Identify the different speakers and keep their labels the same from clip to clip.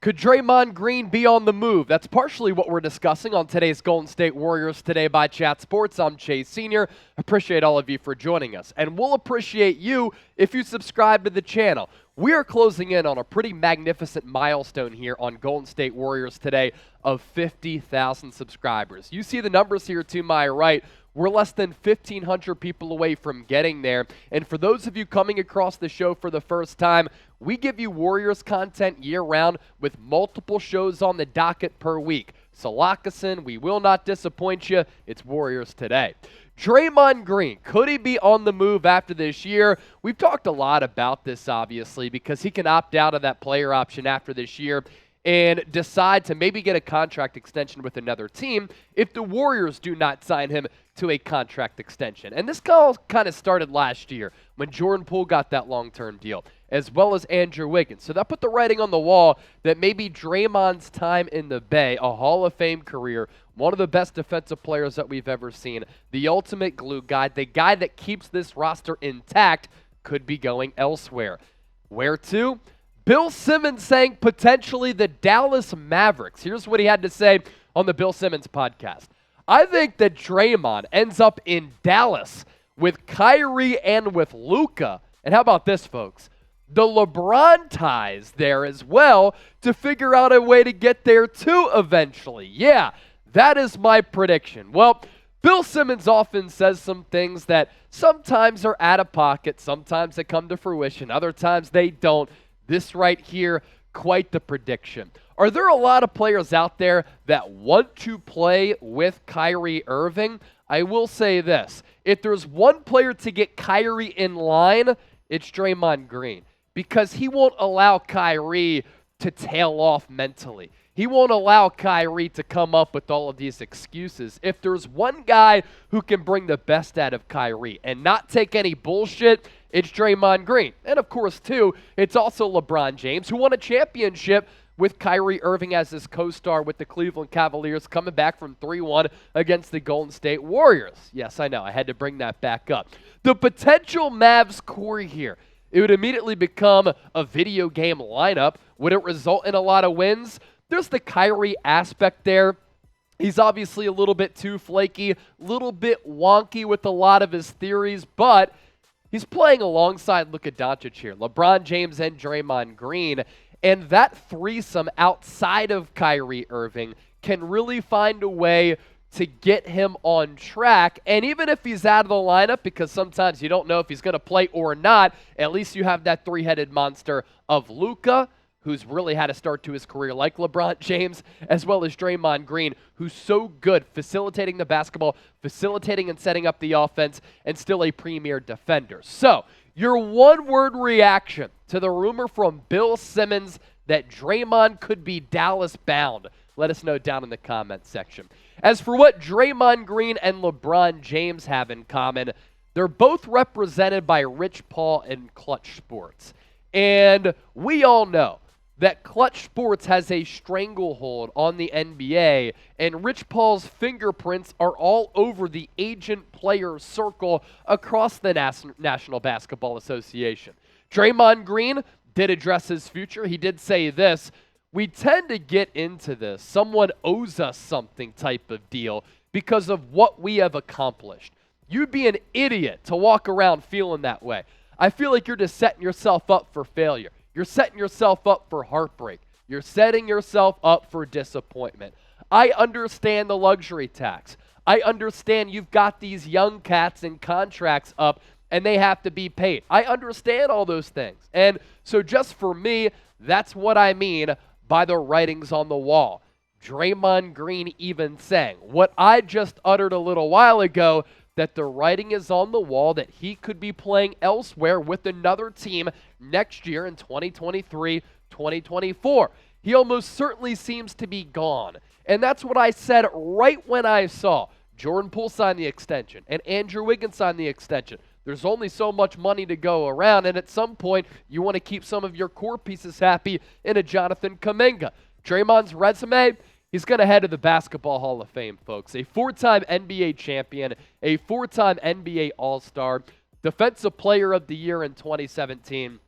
Speaker 1: Could Draymond Green be on the move? That's partially what we're discussing on today's Golden State Warriors Today by Chat Sports. I'm Chase Sr. Appreciate all of you for joining us. And we'll appreciate you if you subscribe to the channel. We are closing in on a pretty magnificent milestone here on Golden State Warriors Today of 50,000 subscribers. You see the numbers here to my right. We're less than 1,500 people away from getting there. And for those of you coming across the show for the first time, we give you Warriors content year-round with multiple shows on the docket per week. So lock us in. We will not disappoint you. It's Warriors Today. Draymond Green, could he be on the move after this year? We've talked a lot about this, obviously, because he can opt out of that player option after this year and decide to maybe get a contract extension with another team if the Warriors do not sign him to a contract extension. And this all kind of started last year when Jordan Poole got that long-term deal, as well as Andrew Wiggins. So that put the writing on the wall that maybe Draymond's time in the Bay, a Hall of Fame career, one of the best defensive players that we've ever seen, the ultimate glue guy, the guy that keeps this roster intact, could be going elsewhere. Where to? Bill Simmons saying potentially the Dallas Mavericks. Here's what he had to say on the Bill Simmons podcast. I think that Draymond ends up in Dallas with Kyrie and with Luka. And how about this, folks? The LeBron ties there as well to figure out a way to get there too eventually. Yeah, that is my prediction. Well, Bill Simmons often says some things that sometimes are out of pocket, sometimes they come to fruition, other times they don't. This right here, quite the prediction. Are there a lot of players out there that want to play with Kyrie Irving? I will say this. If there's one player to get Kyrie in line, it's Draymond Green, because he won't allow Kyrie to tail off mentally. He won't allow Kyrie to come up with all of these excuses. If there's one guy who can bring the best out of Kyrie and not take any bullshit, it's Draymond Green. And of course, too, it's also LeBron James, who won a championship with Kyrie Irving as his co-star with the Cleveland Cavaliers, coming back from 3-1 against the Golden State Warriors. Yes, I know, I had to bring that back up. The potential Mavs core here, it would immediately become a video game lineup. Would it result in a lot of wins? There's the Kyrie aspect there. He's obviously a little bit too flaky, a little bit wonky with a lot of his theories, but he's playing alongside Luka Doncic here, LeBron James and Draymond Green, and that threesome outside of Kyrie Irving can really find a way to get him on track. And even if he's out of the lineup, because sometimes you don't know if he's going to play or not, at least you have that three-headed monster of Luka, who's really had a start to his career like LeBron James, as well as Draymond Green, who's so good facilitating the basketball, facilitating and setting up the offense, and still a premier defender. So, your one-word reaction to the rumor from Bill Simmons that Draymond could be Dallas-bound. Let us know down in the comments section. As for what Draymond Green and LeBron James have in common, they're both represented by Rich Paul and Clutch Sports. And we all know that Clutch Sports has a stranglehold on the NBA, and Rich Paul's fingerprints are all over the agent-player circle across the National Basketball Association. Draymond Green did address his future. He did say this: we tend to get into this someone owes us something type of deal because of what we have accomplished. You'd be an idiot to walk around feeling that way. I feel like you're just setting yourself up for failure. You're setting yourself up for heartbreak. You're setting yourself up for disappointment. I understand the luxury tax. I understand you've got these young cats in contracts up and they have to be paid. I understand all those things. And so just for me, that's what I mean by the writings on the wall. Draymond Green even saying what I just uttered a little while ago, that the writing is on the wall that he could be playing elsewhere with another team next year in 2023, 2024. He almost certainly seems to be gone. And that's what I said right when I saw Jordan Poole sign the extension and Andrew Wiggins sign the extension. There's only so much money to go around, and at some point, you want to keep some of your core pieces happy in a Jonathan Kuminga. Draymond's resume, he's going to head to the Basketball Hall of Fame, folks. A four-time NBA champion, a four-time NBA All-Star, Defensive Player of the Year in 2017,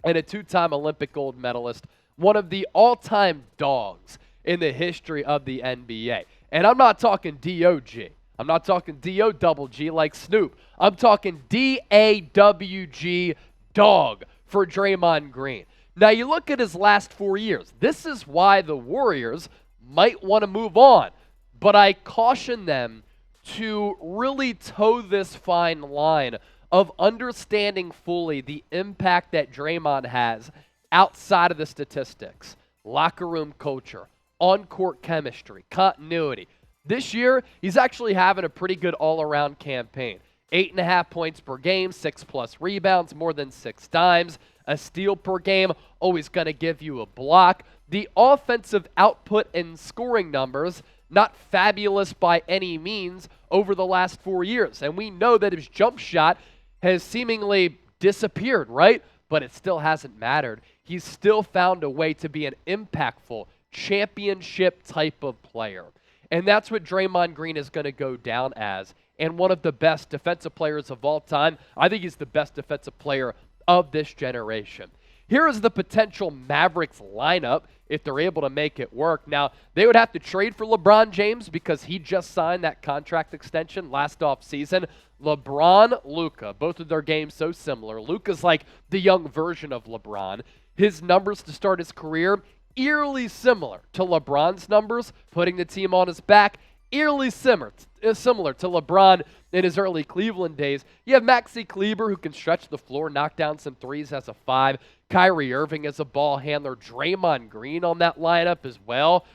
Speaker 1: and a two-time Olympic gold medalist. one of the all-time dogs in the history of the NBA. And I'm not talking D-O-G. I'm not talking D-O-double-G like Snoop. I'm talking D-A-W-G, dog, for Draymond Green. Now, you look at his last 4 years. This is why the Warriors might want to move on. But I caution them to really toe this fine line of understanding fully the impact that Draymond has outside of the statistics, locker room culture, on-court chemistry, continuity. This year, he's actually having a pretty good all-around campaign. 8.5 points per game, 6+ rebounds, more than 6 times, a steal per game, always going to give you a block. The offensive output and scoring numbers, not fabulous by any means over the last 4 years. And we know that his jump shot has seemingly disappeared, right? But it still hasn't mattered. He's still found a way to be an impactful championship type of player. And that's what Draymond Green is going to go down as, and one of the best defensive players of all time. I think he's the best defensive player of this generation. Here is the potential Mavericks lineup if they're able to make it work. Now, they would have to trade for LeBron James because he just signed that contract extension last offseason. LeBron, Luka, both of their games so similar. Luka's like the young version of LeBron. His numbers to start his career, eerily similar to LeBron's numbers, putting the team on his back, eerily similar to LeBron in his early Cleveland days. You have Maxi Kleber, who can stretch the floor, knock down some threes as a 5. Kyrie Irving as a ball handler. Draymond Green on that lineup as well.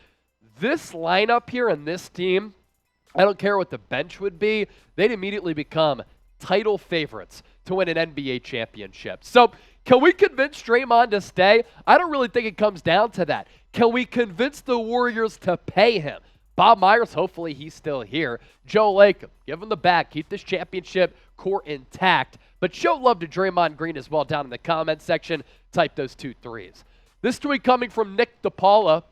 Speaker 1: This lineup here and this team, I don't care what the bench would be, they'd immediately become title favorites to win an NBA championship. So, can we convince Draymond to stay? I don't really think it comes down to that. Can we convince the Warriors to pay him? Bob Myers, hopefully he's still here. Joe Lacob, give him the bag. Keep this championship core intact. But show love to Draymond Green as well down in the comment section. Type those 2 threes. This tweet coming from Nick DePaula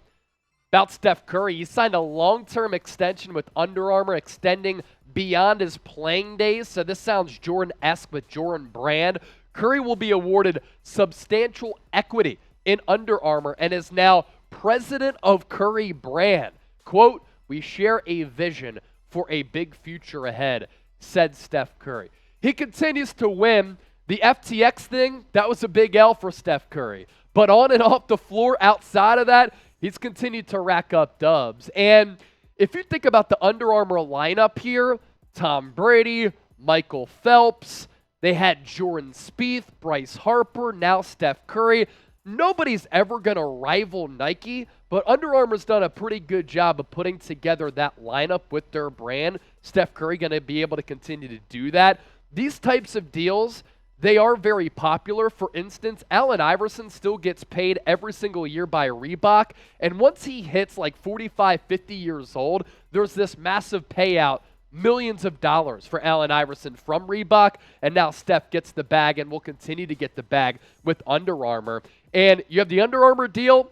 Speaker 1: about Steph Curry. He signed a long-term extension with Under Armour, extending beyond his playing days. So this sounds Jordan-esque with Jordan Brand. Curry will be awarded substantial equity in Under Armour and is now president of Curry Brand. Quote, "We share a vision for a big future ahead," said Steph Curry. He continues to win. The FTX thing, that was a big L for Steph Curry. But on and off the floor, outside of that, he's continued to rack up dubs. And if you think about the Under Armour lineup here, Tom Brady, Michael Phelps, they had Jordan Spieth, Bryce Harper, now Steph Curry. Nobody's ever going to rival Nike, but Under Armour's done a pretty good job of putting together that lineup with their brand. Steph Curry going to be able to continue to do that. These types of deals, they are very popular. For instance, Allen Iverson still gets paid every single year by Reebok, and once he hits like 45, 50 years old, there's this massive payout, millions of dollars for Allen Iverson from Reebok, and now Steph gets the bag and will continue to get the bag with Under Armour. And you have the Under Armour deal,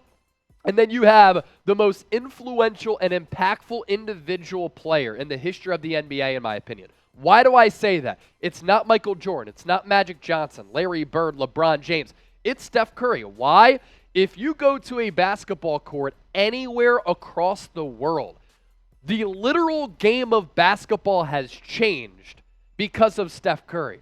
Speaker 1: and then you have the most influential and impactful individual player in the history of the NBA, in my opinion. Why do I say that? It's not Michael Jordan. It's not Magic Johnson, Larry Bird, LeBron James. It's Steph Curry. Why? If you go to a basketball court anywhere across the world, the literal game of basketball has changed because of Steph Curry.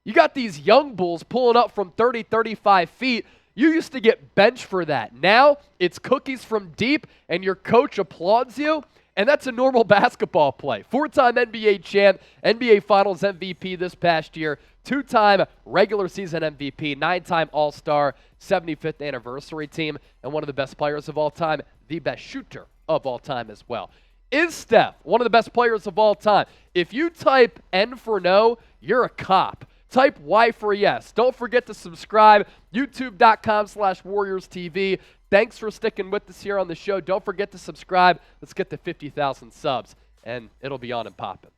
Speaker 1: You got these young bulls pulling up from 30, 35 feet. You used to get benched for that. Now it's cookies from deep and your coach applauds you, and that's a normal basketball play. 4-time NBA champ, NBA Finals MVP this past year, 2-time regular season MVP, 9-time All-Star, 75th anniversary team, and one of the best players of all time, the best shooter of all time as well. Is Steph one of the best players of all time? If you type N for no, you're a cop. Type Y for yes. Don't forget to subscribe, youtube.com/WarriorsTV. Thanks for sticking with us here on the show. Don't forget to subscribe. Let's get to 50,000 subs, and it'll be on and popping.